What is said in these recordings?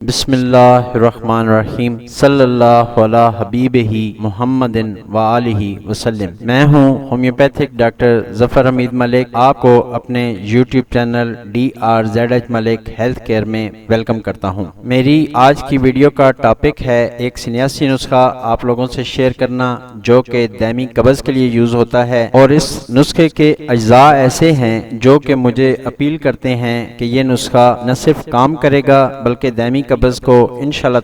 بسم اللہ الرحمن الرحیم صلی اللہ علی حبیبہ محمد وآلہ وسلم۔ میں ہوں ہومیوپیتھک ڈاکٹر ظفر حمید ملک، آپ کو اپنے یوٹیوب چینل DRZH ملک ہیلتھ کیئر میں ویلکم کرتا ہوں۔ میری آج کی ویڈیو کا ٹاپک ہے ایک سنیاسی نسخہ آپ لوگوں سے شیئر کرنا جو کہ دائمی قبض کے لیے یوز ہوتا ہے، اور اس نسخے کے اجزاء ایسے ہیں جو کہ مجھے اپیل کرتے ہیں کہ یہ نسخہ نہ صرف کام کرے گا بلکہ دائمی قبض کو انشاءاللہ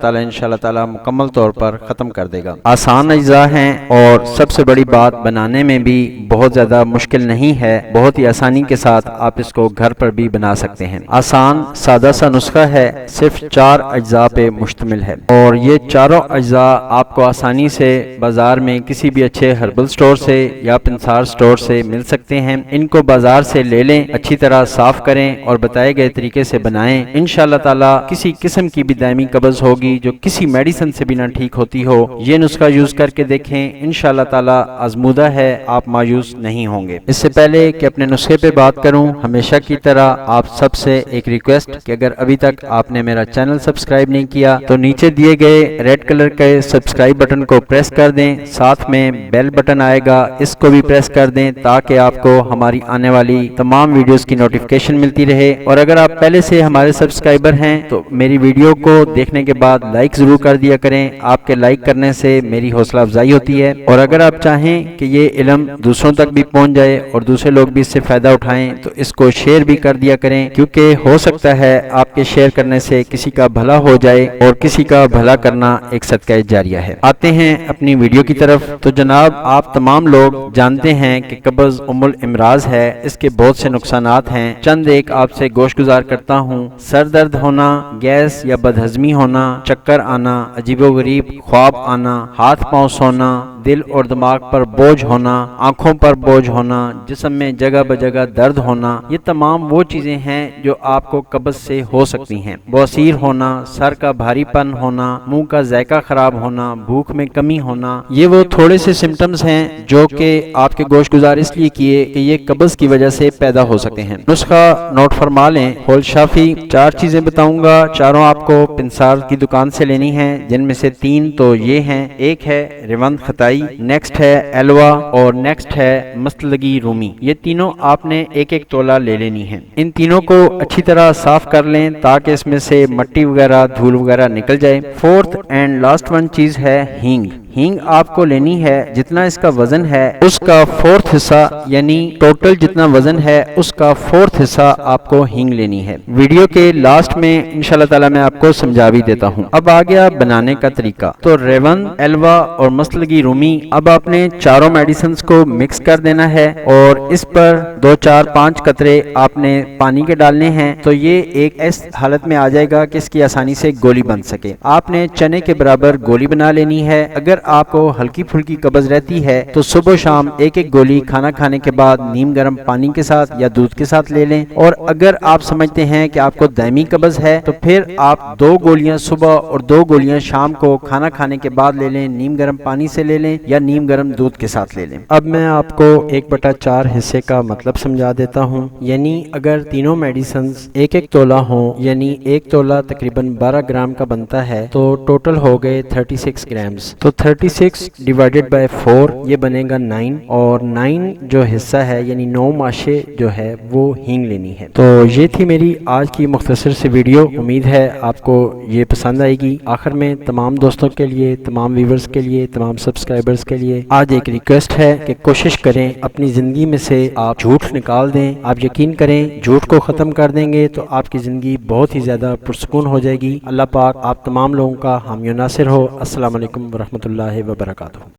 تعالی مکمل طور پر ختم کر دے گا۔ آسان اجزاء ہیں اور سب سے بڑی بات بنانے میں بھی بہت زیادہ مشکل نہیں ہے، بہت ہی آسانی کے ساتھ آپ اس کو گھر پر بھی بنا سکتے ہیں۔ آسان سادہ سا نسخہ ہے، صرف 4 اجزاء پہ مشتمل ہے، اور یہ چاروں اجزاء آپ کو آسانی سے بازار میں کسی بھی اچھے ہربل سٹور سے یا پنسار سٹور سے مل سکتے ہیں۔ ان کو بازار سے لے لیں، اچھی طرح صاف کریں اور بتائے گئے طریقے سے بنائیں۔ انشاءاللہ تعالی کسی قسم کی بھی دائمی قبض ہوگی جو کسی میڈیسن سے بھی نہ ٹھیک ہوتی ہو، یہ نسخہ یوز کر کے دیکھیں، انشاءاللہ تعالی آزمودہ ہے، آپ مایوس نہیں ہوں گے۔ اس سے پہلے کہ اپنے نسخے پہ بات کروں، ہمیشہ کی طرح آپ سب سے ایک ریکویسٹ کہ اگر ابھی تک آپ نے میرا چینل سبسکرائب نہیں کیا تو نیچے دیے گئے ریڈ کلر کے سبسکرائب بٹن کو پریس کر دیں، ساتھ میں بیل بٹن آئے گا، اس کو بھی پریس کر دیں تاکہ آپ کو ہماری آنے والی تمام ویڈیوز کی نوٹیفیکیشن ملتی رہے۔ اور اگر آپ پہلے سے ہمارے سبسکرائبر ہیں تو میری ویڈیو کو دیکھنے کے بعد لائک ضرور کر دیا کریں، آپ کے لائک کرنے سے میری حوصلہ افزائی ہوتی ہے، اور اگر آپ چاہیں کہ یہ علم دوسروں تک بھی پہنچ جائے اور دوسرے لوگ بھی اس سے فائدہ اٹھائیں تو اس کو شیئر بھی کر دیا کریں، کیونکہ ہو سکتا ہے آپ کے شیئر کرنے سے کسی کا بھلا ہو جائے، اور کسی کا بھلا کرنا ایک صدقہ جاریہ ہے۔ آتے ہیں اپنی ویڈیو کی طرف۔ تو جناب، آپ تمام لوگ جانتے ہیں کہ قبض ام الامراض ہے، اس کے بہت سے نقصانات ہیں، چند ایک آپ سے گوش گزار کرتا ہوں۔ سر درد ہونا، گیس یا بدہضمی ہونا، چکر آنا، عجیب و غریب خواب آنا، ہاتھ پاؤں سونا، دل اور دماغ پر بوجھ ہونا، آنکھوں پر بوجھ ہونا، جسم میں جگہ بجگہ درد ہونا، یہ تمام وہ چیزیں ہیں جو آپ کو قبض سے ہو سکتی ہیں۔ بواسیر ہونا، سر کا بھاری پن ہونا، منہ کا ذائقہ خراب ہونا، بھوک میں کمی ہونا، یہ وہ تھوڑے سے سمٹمز ہیں جو کہ آپ کے گوش گزار اس لیے کیے کہ یہ قبض کی وجہ سے پیدا ہو سکتے ہیں۔ نسخہ نوٹ فرما لیں۔ ہول شافی 4 چیزیں بتاؤں گا، چاروں آپ کو پنسار کی دکان سے لینی ہیں، جن میں سے 3 تو یہ ہیں، ایک ہے ریوند خطائی، نیکسٹ ہے ایلوا، اور نیکسٹ ہے مستلگی رومی۔ یہ تینوں آپ نے ایک ایک تولہ لے لینی ہیں۔ ان تینوں کو اچھی طرح صاف کر لیں تاکہ اس میں سے مٹی وغیرہ دھول وغیرہ نکل جائے۔ 4th اینڈ لاسٹ ون چیز ہے ہینگ۔ ہینگ آپ کو لینی ہے، جتنا اس کا وزن ہے اس کا 4th حصہ، یعنی ٹوٹل جتنا وزن ہے اس کا 4th حصہ آپ کو ہینگ لینی ہے۔ ویڈیو کے لاسٹ میں انشاءاللہ تعالی میں آپ کو سمجھا بھی دیتا ہوں۔ اب آ گیا بنانے کا طریقہ۔ تو ریون، ایلوا اور مستلگی رومی، اب آپ نے چاروں میڈیسنز کو مکس کر دینا ہے، اور اس پر 2 4 5 قطرے آپ نے پانی کے ڈالنے ہیں، تو یہ ایک ایس حالت میں آ جائے گا کہ اس کی آسانی سے گولی بن سکے۔ آپ نے چنے کے برابر گولی بنا لینی ہے۔ اگر آپ کو ہلکی پھلکی قبض رہتی ہے تو صبح و شام ایک ایک گولی کھانا کھانے کے بعد نیم گرم پانی کے ساتھ یا دودھ کے ساتھ لے لیں، اور اگر آپ سمجھتے ہیں کہ آپ کو دائمی قبض ہے تو پھر آپ 2 گولیاں صبح اور 2 گولیاں شام کو کھانا کھانے کے بعد لے لیں، نیم گرم پانی سے لے لیں یا نیم گرم دودھ کے ساتھ لے لیں۔ اب میں آپ کو 1/4 حصے کا مطلب سمجھا دیتا ہوں، یعنی اگر تینوں میڈیسنز ایک ایک تولہ ہوں، یعنی ایک تولہ تقریباً 12 گرام کا بنتا ہے، تو ٹوٹل ہو گئے 36 گرامز۔ تو 36 ڈیوائیڈڈ بائی 4 یہ بنے گا 9، اور 9 جو حصہ ہے یعنی 9 ماشے جو ہے وہ ہینگ لینی ہے۔ تو یہ تھی میری آج کی مختصر سی ویڈیو، امید ہے آپ کو یہ پسند آئے گی۔ آخر میں تمام دوستوں کے لیے، تمام ویورز کے لیے، تمام سبسکرائبرز کے لیے آج ایک ریکویسٹ ہے کہ کوشش کریں اپنی زندگی میں سے آپ جھوٹ نکال دیں۔ آپ یقین کریں جھوٹ کو ختم کر دیں گے تو آپ کی زندگی بہت ہی زیادہ پرسکون ہو جائے گی۔ اللہ پاک آپ تمام لوگوں کا حامی و ناصر ہو۔ السلام علیکم ورحمۃ اللہ وبرکاتہ۔